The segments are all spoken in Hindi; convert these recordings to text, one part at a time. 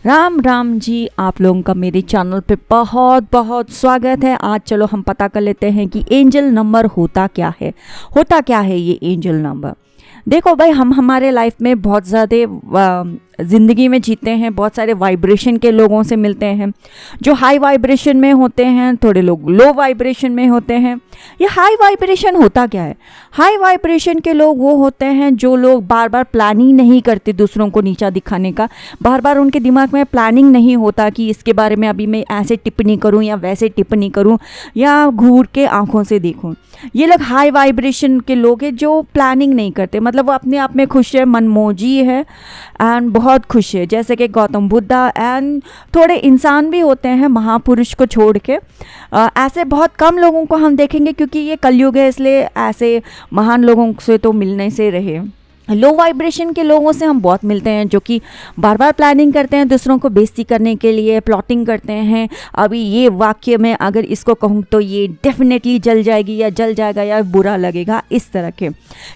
राम राम जी, आप लोगों का मेरे चैनल पे बहुत बहुत स्वागत है। आज चलो हम पता कर लेते हैं कि एंजल नंबर होता क्या है। ये एंजल नंबर। देखो भाई, हम हमारे लाइफ में बहुत ज़्यादा ज़िंदगी में जीते हैं, बहुत सारे वाइब्रेशन के लोगों से मिलते हैं जो हाई वाइब्रेशन में होते हैं, थोड़े लोग लो वाइब्रेशन में होते हैं। ये हाई वाइब्रेशन होता क्या है? हाई वाइब्रेशन के लोग वो होते हैं जो लोग बार बार प्लानिंग नहीं करते दूसरों को नीचा दिखाने का। बार बार उनके दिमाग में प्लानिंग नहीं होता कि इसके बारे में अभी मैं ऐसे टिप्पणी करूं या वैसे टिप्पणी करूं या घूर के आंखों से देखूं। ये लोग हाई वाइब्रेशन के लोग हैं जो प्लानिंग नहीं करते, मतलब वो अपने आप में खुश है, मनमोजी है एंड बहुत खुश है, जैसे कि गौतम बुद्धा एंड थोड़े इंसान भी होते हैं महापुरुष को छोड़ के। ऐसे बहुत कम लोगों को हम देखेंगे क्योंकि ये कलयुग है, इसलिए ऐसे महान लोगों से तो मिलने से रहे। लो वाइब्रेशन के लोगों से हम बहुत मिलते हैं जो कि बार बार प्लानिंग करते हैं, दूसरों को बेइज्जती करने के लिए प्लॉटिंग करते हैं। अभी ये वाक्य में अगर इसको कहूँ तो ये डेफिनेटली जल जाएगी या जल जाएगा या बुरा लगेगा, इस तरह के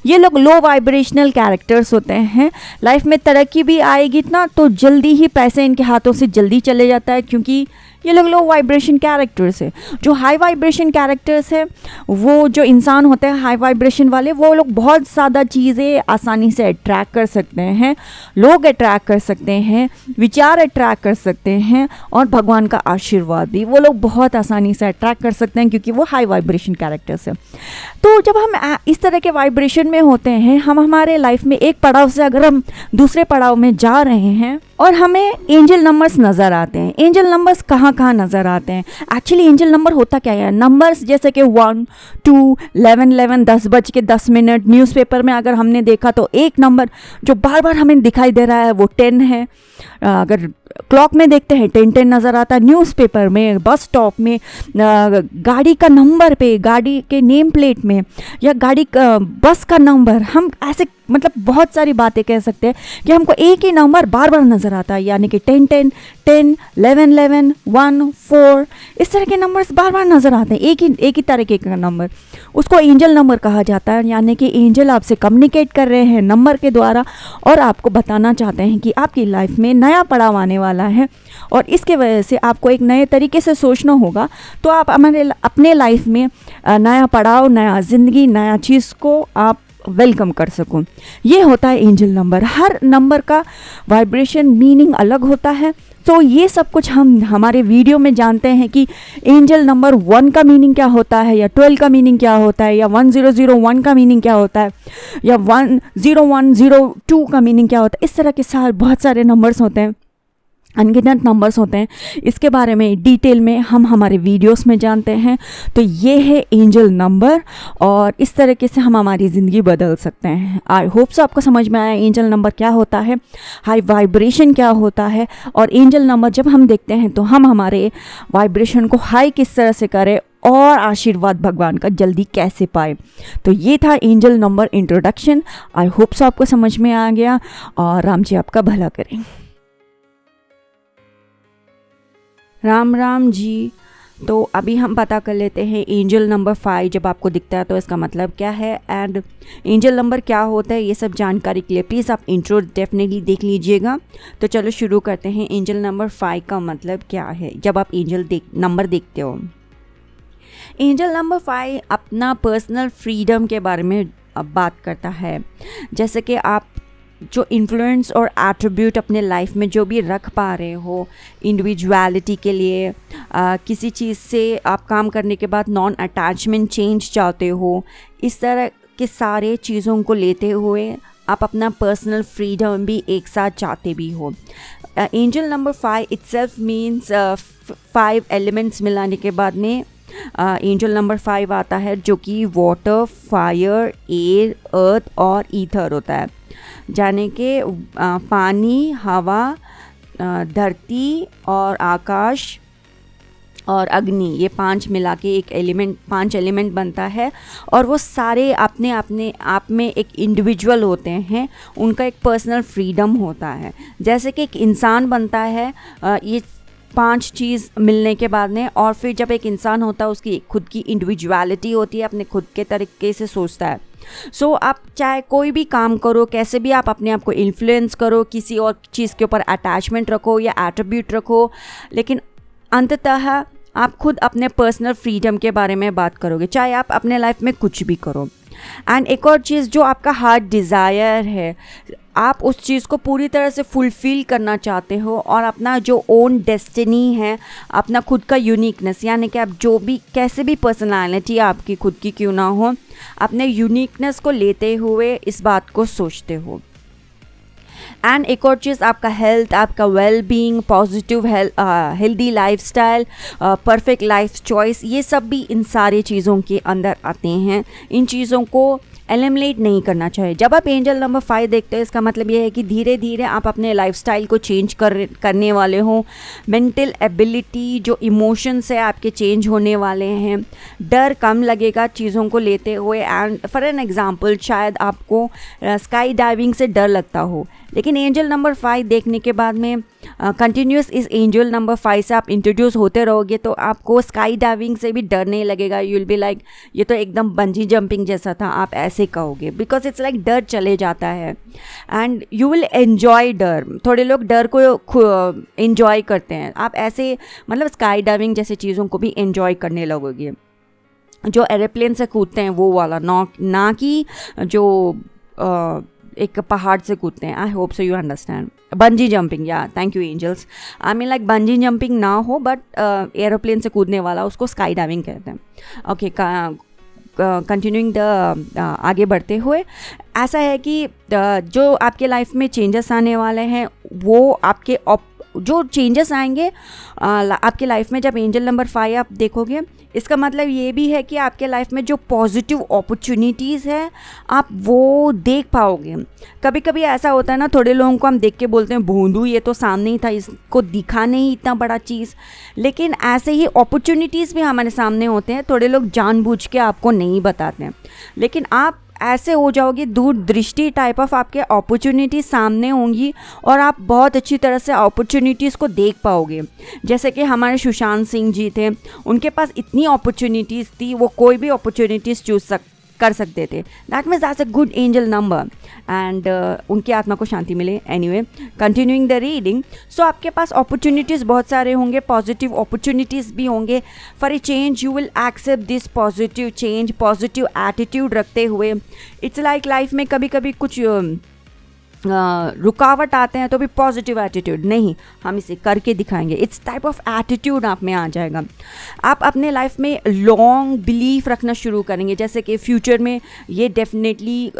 ये लोग लो वाइब्रेशनल कैरेक्टर्स होते हैं। लाइफ में तरक्की भी आएगी ना तो जल्दी ही पैसे इनके हाथों से जल्दी चले जाता है क्योंकि ये लोग लो वाइब्रेशन कैरेक्टर्स है। जो हाई वाइब्रेशन कैरेक्टर्स है, वो जो इंसान होते हैं हाई वाइब्रेशन वाले, वो लोग बहुत ज़्यादा चीज़ें आसानी से अट्रैक्ट कर सकते हैं, लोग अट्रैक्ट कर सकते हैं, विचार अट्रैक्ट कर सकते हैं और भगवान का आशीर्वाद भी वो लोग बहुत आसानी से अट्रैक्ट कर सकते हैं क्योंकि वो हाई वाइब्रेशन कैरेक्टर्स है। तो जब हम इस तरह के वाइब्रेशन में होते हैं, हम हमारे लाइफ में एक पड़ाव से अगर हम दूसरे पड़ाव में जा रहे हैं और हमें एंजल नंबर्स नज़र आते हैं। एंजल नंबर्स कहाँ नज़र आते हैं? एक्चुअली एंजल नंबर होता क्या है? नंबर्स जैसे कि 1, 2, 11, 10:10 न्यूज़पेपर में अगर हमने देखा तो एक नंबर जो बार बार हमें दिखाई दे रहा है वो 10 है। अगर क्लॉक में देखते हैं 10 नज़र आता है, न्यूज़पेपर में, बस स्टॉप में, गाड़ी का नंबर पे, गाड़ी के नेम प्लेट में या गाड़ी का बस का नंबर, हम ऐसे मतलब बहुत सारी बातें कह सकते हैं कि हमको एक ही नंबर बार बार नज़र आता है, यानी कि 10, 10, 10, 11, 11, 1, 4, इस तरह के नंबर्स बार बार नज़र आते हैं। एक ही तरीके का नंबर, उसको एंजल नंबर कहा जाता है। यानी कि एंजल आपसे कम्युनिकेट कर रहे हैं नंबर के द्वारा और आपको बताना चाहते हैं कि आपकी लाइफ में नया पड़ाव आने वाला है और इसके वजह से आपको एक नए तरीके से सोचना होगा, तो आप अपने लाइफ में नया पड़ाव, नया ज़िंदगी, नया चीज़ को आप वेलकम कर सकूं। ये होता है एंजल नंबर। हर नंबर का वाइब्रेशन मीनिंग अलग होता है। तो ये सब कुछ हम हमारे वीडियो में जानते हैं कि एंजल नंबर 1 का मीनिंग क्या होता है या 12 का मीनिंग क्या होता है या 1001 का मीनिंग क्या होता है या 10102 का मीनिंग क्या होता है। इस तरह के बहुत सारे नंबर्स होते हैं, अनगिनत नंबर्स होते हैं। इसके बारे में डिटेल में हम हमारे वीडियोस में जानते हैं। तो ये है एंजल नंबर और इस तरीके से हम हमारी ज़िंदगी बदल सकते हैं। आई होप सो आपको समझ में आया एंजल नंबर क्या होता है, हाई वाइब्रेशन क्या होता है और एंजल नंबर जब हम देखते हैं तो हम हमारे वाइब्रेशन को हाई किस तरह से करें और आशीर्वाद भगवान का जल्दी कैसे पाए। तो ये था एंजल नंबर इंट्रोडक्शन। आई होप सो आपको समझ में आ गया और राम जी आपका भला करें। राम राम जी। तो अभी हम पता कर लेते हैं एंजल नंबर 5 जब आपको दिखता है तो इसका मतलब क्या है एंड एंजल नंबर क्या होता है। ये सब जानकारी के लिए प्लीज़ आप इंट्रो डेफिनेटली देख लीजिएगा। तो चलो शुरू करते हैं। एंजल नंबर 5 का मतलब क्या है जब आप नंबर देखते हो? एंजल नंबर 5 अपना पर्सनल फ्रीडम के बारे में बात करता है। जैसे कि आप जो इन्फ्लुएंस और एट्रीब्यूट अपने लाइफ में जो भी रख पा रहे हो इंडिविजुअलिटी के लिए, किसी चीज़ से आप काम करने के बाद नॉन अटैचमेंट चेंज चाहते हो, इस तरह के सारे चीज़ों को लेते हुए आप अपना पर्सनल फ्रीडम भी एक साथ चाहते भी हो। Angel number 5 itself means 5 elements मिलाने के बाद में एंजल नंबर 5 आता है जो कि वाटर, फायर, एयर, अर्थ और ईथर होता है। जाने के पानी, हवा, धरती और आकाश और अग्नि, ये 5 मिला के एक 5 एलिमेंट बनता है और वो सारे अपने आप में एक इंडिविजुअल होते हैं। उनका एक पर्सनल फ्रीडम होता है। जैसे कि एक इंसान बनता है, ये 5 चीज़ मिलने के बाद में, और फिर जब एक इंसान होता है उसकी खुद की इंडिविजुअलिटी होती है, अपने खुद के तरीके से सोचता है। सो आप चाहे कोई भी काम करो, कैसे भी आप अपने आप को इन्फ्लुएंस करो, किसी और चीज़ के ऊपर अटैचमेंट रखो या एट्रीब्यूट रखो, लेकिन अंततः आप खुद अपने पर्सनल फ्रीडम के बारे में बात करोगे, चाहे आप अपने लाइफ में कुछ भी करो। एंड एक और चीज़, जो आपका हार्ट डिज़ायर है, आप उस चीज़ को पूरी तरह से फुलफ़िल करना चाहते हो, और अपना जो ओन डेस्टिनी है, अपना खुद का यूनिकनेस, यानी कि आप जो भी कैसे भी पर्सनालिटी आपकी खुद की क्यों ना हो, अपने यूनिकनेस को लेते हुए इस बात को सोचते हो। एंड एक और चीज़, आपका हेल्थ, आपका well being, positive healthy lifestyle, perfect life choice, ये सब भी इन सारे चीज़ों के अंदर आते हैं। इन चीज़ों को एलिमिनेट नहीं करना चाहिए। जब आप एंजल नंबर 5 देखते हो, इसका मतलब ये है कि धीरे धीरे आप अपने लाइफस्टाइल को चेंज करने वाले हो। मेंटल एबिलिटी, जो इमोशंस है आपके, चेंज होने वाले हैं। डर कम लगेगा चीज़ों को लेते हुए। एंड फॉर एन एग्जांपल, शायद आपको स्काई डाइविंग से डर लगता हो, लेकिन एंजल नंबर 5 देखने के बाद में कंटिन्यूस इस एंजल नंबर 5 से आप इंट्रोड्यूस होते रहोगे, तो आपको स्काई डाइविंग से भी डर नहीं लगेगा। यू विल बी लाइक, ये तो एकदम बंजी जंपिंग जैसा था, आप ऐसे कहोगे, बिकॉज इट्स लाइक डर चले जाता है। एंड यू विल एन्जॉय डर। थोड़े लोग डर को एन्जॉय करते हैं, आप ऐसे मतलब स्काई डाइविंग जैसे चीज़ों को भी एन्जॉय करने लगोगे। जो एरोप्लेन से कूदते हैं वो वाला, ना कि जो एक पहाड़ से कूदते हैं। I hope so you understand. Bungee jumping, या thank you angels. I mean like bungee jumping ना हो, बट एरोप्लेन से कूदने वाला, उसको स्काई डाइविंग कहते हैं। ओके, कंटिन्यूइंग द आगे बढ़ते हुए, ऐसा है कि जो आपके लाइफ में चेंजेस आने वाले हैं, वो आपके जो चेंजेस आएंगे आपके लाइफ में, जब एंजल नंबर 5 आप देखोगे, इसका मतलब ये भी है कि आपके लाइफ में जो पॉजिटिव अपॉर्चुनिटीज़ है, आप वो देख पाओगे। कभी कभी ऐसा होता है ना, थोड़े लोगों को हम देख के बोलते हैं भोंदू, ये तो सामने ही था, इसको दिखा नहीं इतना बड़ा चीज़। लेकिन ऐसे ही अपॉर्चुनिटीज़ भी हमारे सामने होते हैं, थोड़े लोग जानबूझ के आपको नहीं बताते हैं, लेकिन आप ऐसे हो जाओगे, दूरदृष्टि टाइप ऑफ आपके अपॉर्चुनिटी सामने होंगी, और आप बहुत अच्छी तरह से अपॉर्चुनिटीज़ को देख पाओगे। जैसे कि हमारे सुशांत सिंह जी थे, उनके पास इतनी अपॉर्चुनिटीज़ थी, वो कोई भी अपॉर्चुनिटीज़ चूज कर सकते थे। That means that's a good angel number, and उनकी आत्मा को शांति मिले। एनीवे, कंटिन्यूइंग द रीडिंग, सो आपके पास अपॉर्चुनिटीज़ बहुत सारे होंगे, पॉजिटिव अपॉर्चुनिटीज़ भी होंगे। For a change you will accept this positive change, positive attitude रखते हुए। इट्स लाइक लाइफ में कभी कभी कुछ रुकावट आते हैं, तो भी पॉजिटिव एटीट्यूड नहीं, हम इसे करके दिखाएंगे, इट्स टाइप ऑफ एटीट्यूड आप में आ जाएगा। आप अपने लाइफ में लॉन्ग बिलीफ रखना शुरू करेंगे, जैसे कि फ्यूचर में ये डेफिनेटली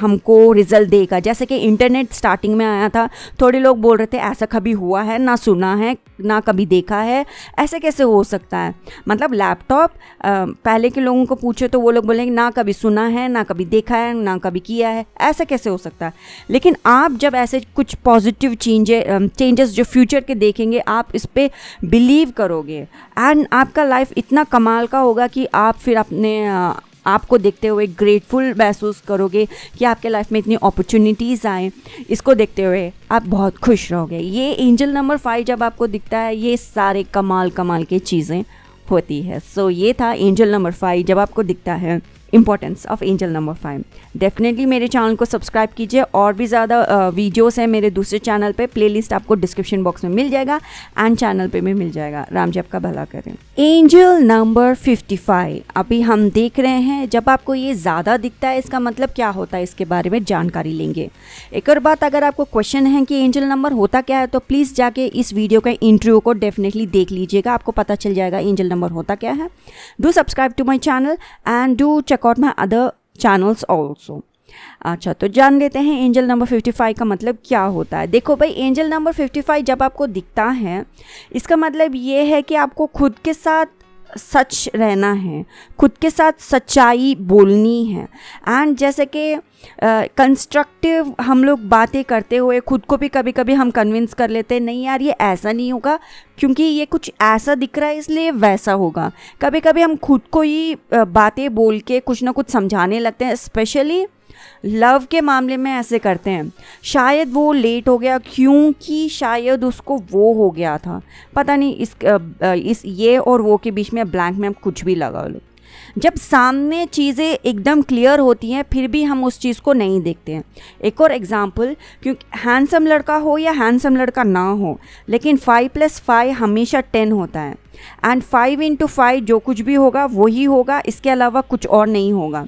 हमको रिजल्ट देगा। जैसे कि इंटरनेट स्टार्टिंग में आया था, थोड़े लोग बोल रहे थे ऐसा कभी हुआ है, ना सुना है, ना कभी देखा है, ऐसे कैसे हो सकता है। मतलब लैपटॉप पहले के लोगों को पूछे तो वो लोग बोलेंगे ना कभी सुना है, ना कभी देखा है, ना कभी किया है, ऐसा कैसे हो सकता है। लेकिन आप जब ऐसे कुछ पॉजिटिव चेंजेस जो फ्यूचर के देखेंगे, आप इस पे बिलीव करोगे, एंड आपका लाइफ इतना कमाल का होगा कि आप फिर अपने आपको देखते हुए ग्रेटफुल महसूस करोगे कि आपके लाइफ में इतनी अपॉर्चुनिटीज़ आए। इसको देखते हुए आप बहुत खुश रहोगे। ये एंजल नंबर 5 जब आपको दिखता है, ये सारे कमाल की चीज़ें होती है। सो ये था एंजल नंबर 5 जब आपको दिखता है। Importance of angel number 5। Definitely मेरे चैनल को सब्सक्राइब कीजिए, और भी ज़्यादा वीडियोस हैं मेरे दूसरे चैनल पे, प्लेलिस्ट आपको डिस्क्रिप्शन बॉक्स में मिल जाएगा, एंड चैनल पे भी मिल जाएगा। राम जी आपका भला करें। एंजल नंबर 55 अभी हम देख रहे हैं। जब आपको ये ज़्यादा दिखता है, इसका मतलब क्या होता है, इसके बारे में जानकारी लेंगे। एक और बात, अगर आपको क्वेश्चन है कि एंजल नंबर होता क्या है, तो प्लीज़ जाके इस वीडियो का इंट्रो को डेफिनेटली देख लीजिएगा, आपको पता चल जाएगा एंजल नंबर होता क्या है। Do subscribe to my channel and do check out my other channels also. अच्छा, तो जान लेते हैं एंजल नंबर 55 का मतलब क्या होता है। देखो भाई, एंजल नंबर 55 जब आपको दिखता है, इसका मतलब ये है कि आपको खुद के साथ सच रहना है, खुद के साथ सच्चाई बोलनी है। एंड जैसे कि कंस्ट्रक्टिव हम लोग बातें करते हुए खुद को भी कभी कभी हम कन्विंस कर लेते हैं, नहीं यार ये ऐसा नहीं होगा, क्योंकि ये कुछ ऐसा दिख रहा है इसलिए वैसा होगा। कभी कभी हम खुद को ही बातें बोल के कुछ ना कुछ समझाने लगते हैं, स्पेशली लव के मामले में ऐसे करते हैं, शायद वो लेट हो गया क्योंकि शायद उसको वो हो गया था, पता नहीं, इस ये और वो के बीच में ब्लैंक में आप कुछ भी लगा लो। जब सामने चीज़ें एकदम क्लियर होती हैं फिर भी हम उस चीज़ को नहीं देखते हैं। एक और एग्जांपल, क्योंकि हैंडसम लड़का हो या हैंडसम लड़का ना हो, लेकिन 5+5 हमेशा 10 होता है, एंड 5 × 5 जो कुछ भी होगा वही होगा, इसके अलावा कुछ और नहीं होगा।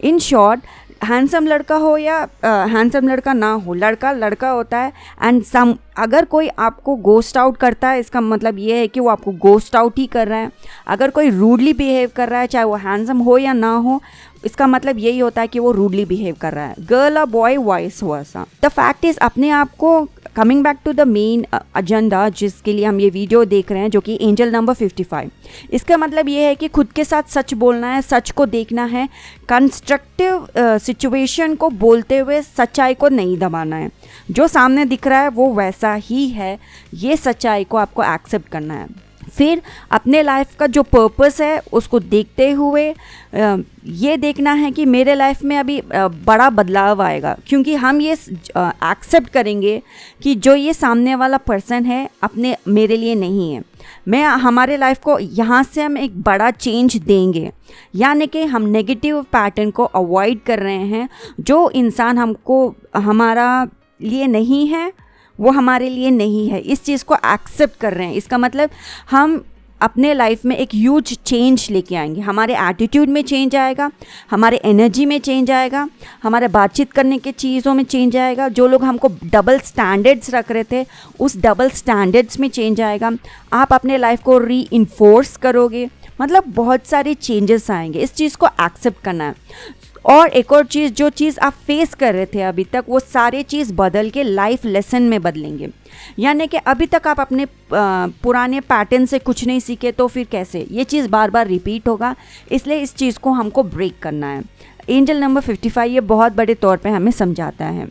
इन शॉर्ट, हैंडसम लड़का हो या हैंडसम लड़का ना हो, लड़का लड़का होता है। एंड अगर कोई आपको गोस्ट आउट करता है, इसका मतलब ये है कि वो आपको गोस्ट आउट ही कर रहा है। अगर कोई रूडली बिहेव कर रहा है, चाहे वो हैंडसम हो या ना हो, इसका मतलब यही होता है कि वो रूडली बिहेव कर रहा है। गर्ल और boy, vice versa. The fact is, अपने आप को, coming back to the main agenda जिसके लिए हम ये वीडियो देख रहे हैं, जो कि एंजल नंबर 55, इसका मतलब ये है कि खुद के साथ सच बोलना है, सच को देखना है, कंस्ट्रक्टिव सिचुएशन को बोलते हुए सच्चाई को नहीं दबाना है। जो सामने दिख रहा है वो वैसा ही है, ये सच्चाई को आपको एक्सेप्ट करना है। फिर अपने लाइफ का जो पर्पस है उसको देखते हुए ये देखना है कि मेरे लाइफ में अभी बड़ा बदलाव आएगा, क्योंकि हम ये एक्सेप्ट करेंगे कि जो ये सामने वाला पर्सन है अपने मेरे लिए नहीं है। हमारे लाइफ को यहाँ से हम एक बड़ा चेंज देंगे, यानी कि हम नेगेटिव पैटर्न को अवॉइड कर रहे हैं। जो इंसान हमको हमारा लिए नहीं है वो हमारे लिए नहीं है, इस चीज़ को एक्सेप्ट कर रहे हैं। इसका मतलब हम अपने लाइफ में एक ह्यूज चेंज लेके आएंगे। हमारे एटीट्यूड में चेंज आएगा, हमारे एनर्जी में चेंज आएगा, हमारे बातचीत करने के चीज़ों में चेंज आएगा। जो लोग हमको डबल स्टैंडर्ड्स रख रहे थे, उस डबल स्टैंडर्ड्स में चेंज आएगा। आप अपने लाइफ को री-इन्फोर्स करोगे, मतलब बहुत सारे चेंजेस आएंगे। इस चीज़ को एक्सेप्ट करना है। और एक और चीज़, जो चीज़ आप फेस कर रहे थे अभी तक, वो सारे चीज़ बदल के लाइफ लेसन में बदलेंगे। यानी कि अभी तक आप अपने पुराने पैटर्न से कुछ नहीं सीखे तो फिर कैसे, ये चीज़ बार बार रिपीट होगा। इसलिए इस चीज़ को हमको ब्रेक करना है। एंजल नंबर 55 ये बहुत बड़े तौर पे हमें समझाता है।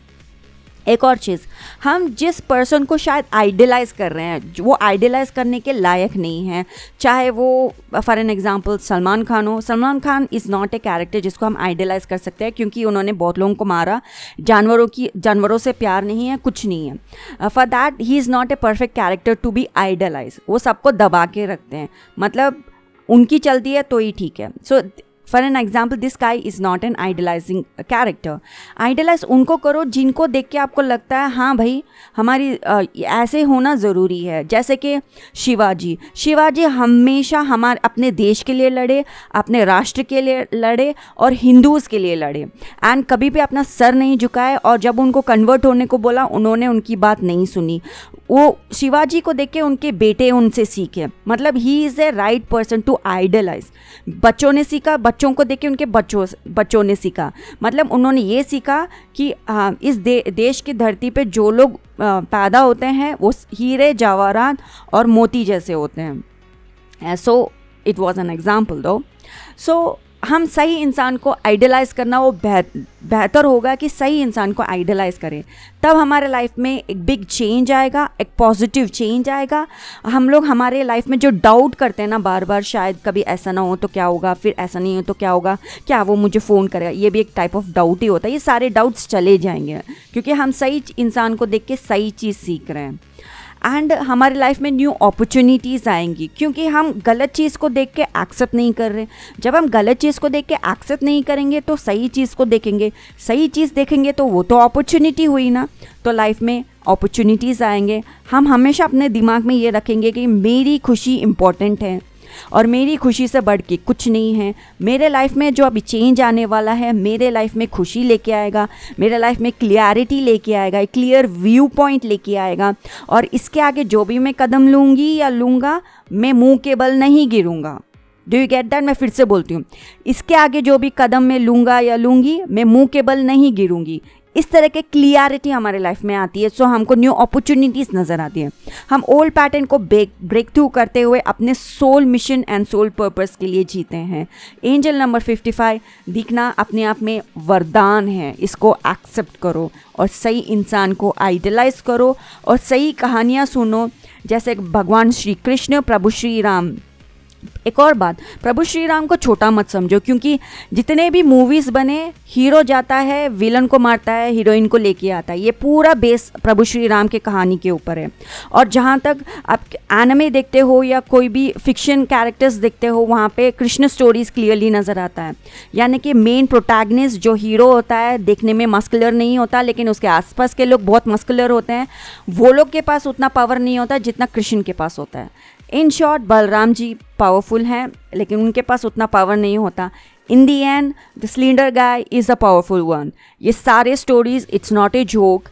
एक और चीज़, हम जिस पर्सन को शायद आइडियलाइज़ कर रहे हैं, वो आइडियलाइज़ करने के लायक नहीं है। चाहे वो for an example Salman Khan हो, Salman Khan is not a character जिसको हम आइडियलाइज़ कर सकते हैं, क्योंकि उन्होंने बहुत लोगों को मारा, जानवरों से प्यार नहीं है, कुछ नहीं है। For that he is not a perfect character to be idealize. वो सबको दबा के रखते हैं, मतलब उनकी चलती है तो ही ठीक है। So for an example, this guy is not an idealizing character. Idealize उनको करो जिनको देख के आपको लगता है हाँ भाई हमारी ऐसे होना ज़रूरी है। जैसे कि शिवाजी हमेशा हमारे अपने देश के लिए लड़े, अपने राष्ट्र के लिए लड़े और हिंदूज़ के लिए लड़े, एंड कभी भी अपना सर नहीं झुकाए। और जब उनको कन्वर्ट होने को बोला, उन्होंने उनकी बात नहीं सुनी। वो शिवाजी को देख के उनके बेटे उनसे सीखे, मतलब he is a right person to idealize. बच्चों ने सीखा, बच्चों को देख के उनके बच्चों ने सीखा, मतलब उन्होंने ये सीखा कि इस देश की धरती पे जो लोग पैदा होते हैं वो हीरे जवाहरात और मोती जैसे होते हैं। So it was an example दो। सो हम सही इंसान को आइडलाइज़ करना वो बेहतर होगा कि सही इंसान को आइडलाइज़ करें, तब हमारे लाइफ में एक बिग चेंज आएगा, एक पॉजिटिव चेंज आएगा। हम लोग हमारे लाइफ में जो डाउट करते हैं ना बार बार, शायद कभी ऐसा ना हो तो क्या होगा, फिर ऐसा नहीं हो तो क्या होगा, क्या वो मुझे फ़ोन करेगा, ये भी एक टाइप ऑफ डाउट ही होता है। ये सारे डाउट्स चले जाएंगे क्योंकि हम सही इंसान को देख के सही चीज़ सीख रहे हैं। एंड हमारे लाइफ में न्यू अपॉर्चुनिटीज़ आएंगी, क्योंकि हम गलत चीज़ को देख के एक्सेप्ट नहीं कर रहे। जब हम गलत चीज़ को देख के एक्सेप्ट नहीं करेंगे तो सही चीज़ को देखेंगे, सही चीज़ देखेंगे तो वो तो अपॉर्चुनिटी हुई ना, तो लाइफ में अपॉर्चुनिटीज़ आएंगे। हम हमेशा अपने दिमाग में ये रखेंगे कि मेरी खुशी इम्पॉर्टेंट है और मेरी खुशी से बढ़ के कुछ नहीं है। मेरे लाइफ में जो अभी चेंज आने वाला है, मेरे लाइफ में खुशी लेके आएगा, मेरे लाइफ में क्लियरिटी लेके आएगा, एक क्लियर व्यू पॉइंट लेके आएगा। और इसके आगे जो भी मैं कदम लूँगी या लूँगा, मैं मुंह के बल नहीं गिरूँगा। Do you get that? मैं फिर से बोलती हूँ, इसके आगे जो भी कदम मैं लूँगा या लूँगी, मैं मुंह के बल नहीं गिरूँगी। इस तरह के क्लियरिटी हमारे लाइफ में आती है। सो हमको न्यू अपॉर्चुनिटीज़ नज़र आती है। हम ओल्ड पैटर्न को ब्रेक थ्रू करते हुए अपने soul mission and soul purpose के लिए जीते हैं। एंजल नंबर 55 दिखना अपने आप में वरदान है, इसको एक्सेप्ट करो और सही इंसान को आइडलाइज करो और सही कहानियाँ सुनो। जैसे भगवान श्री कृष्ण, प्रभु श्री राम एक और बात, प्रभु श्री राम को छोटा मत समझो, क्योंकि जितने भी मूवीज़ बने हीरो जाता है, विलन को मारता है, हीरोइन को लेके आता है। ये पूरा बेस प्रभु श्री राम के कहानी के ऊपर है। और जहाँ तक आप एनिमे देखते हो या कोई भी फिक्शन कैरेक्टर्स देखते हो, वहाँ पे कृष्ण स्टोरीज़ क्लियरली नज़र आता है। यानी कि मेन प्रोटैगनिस्ट जो हीरो होता है देखने में मस्कुलर नहीं होता, लेकिन उसके आसपास के लोग बहुत मस्कुलर होते हैं। वो लोग के पास उतना पावर नहीं होता जितना कृष्ण के पास होता है। In short, Balram ji powerful हैं, लेकिन उनके पास उतना पावर नहीं होता। In the end the slender guy is a powerful one. ये सारे stories it's not a joke.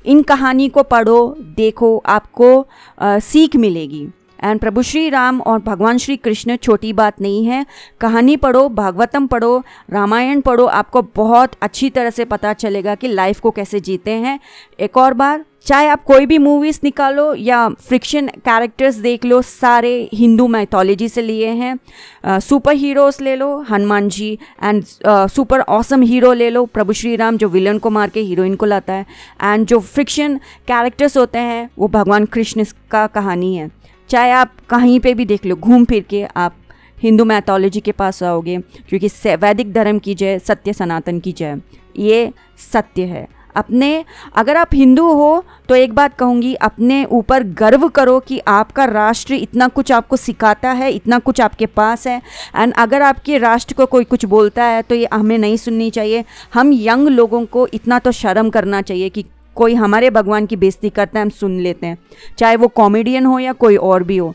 इन कहानी को पढ़ो, देखो, आपको सीख मिलेगी। एंड प्रभु श्री राम और भगवान श्री कृष्ण छोटी बात नहीं है। कहानी पढ़ो, भागवतम पढ़ो, रामायण पढ़ो, आपको बहुत अच्छी तरह से पता चलेगा कि लाइफ को कैसे जीते हैं। एक और बार, चाहे आप कोई भी मूवीज़ निकालो या फ्रिक्शन कैरेक्टर्स देख लो, सारे हिंदू मैथोलॉजी से लिए हैं। सुपर हीरोज़ ले लो, Hanuman ji, and super awesome hero ले लो, प्रभु श्री राम, जो विलन को मार के हीरोइन को लाता है। एंड जो फ्रिक्शन कैरेक्टर्स होते हैं वो भगवान कृष्ण का कहानी है। चाहे आप कहीं पे भी देख लो, घूम फिर के आप हिंदू मैथोलॉजी के पास आओगे, क्योंकि वैदिक धर्म की जय, सत्य सनातन की जय, ये सत्य है। अगर आप हिंदू हो तो एक बात कहूँगी, अपने ऊपर गर्व करो कि आपका राष्ट्र इतना कुछ आपको सिखाता है, इतना कुछ आपके पास है। एंड अगर आपके राष्ट्र को कोई कुछ बोलता है तो ये हमें नहीं सुननी चाहिए। हम यंग लोगों को इतना तो शर्म करना चाहिए कि कोई हमारे भगवान की बेइज्जती करता है हम सुन लेते हैं, चाहे वो कॉमेडियन हो या कोई और भी हो,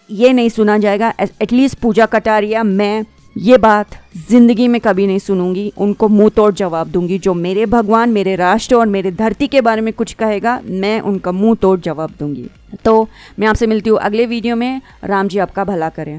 ये नहीं सुना जाएगा। एटलीस्ट पूजा कटारिया, मैं ये बात ज़िंदगी में कभी नहीं सुनूंगी। उनको मुंह तोड़ जवाब दूंगी। जो मेरे भगवान, मेरे राष्ट्र और मेरे धरती के बारे में कुछ कहेगा, मैं उनका मुंह तोड़ जवाब दूंगी। तो मैं आपसे मिलती हूँ अगले वीडियो में। राम जी आपका भला करें।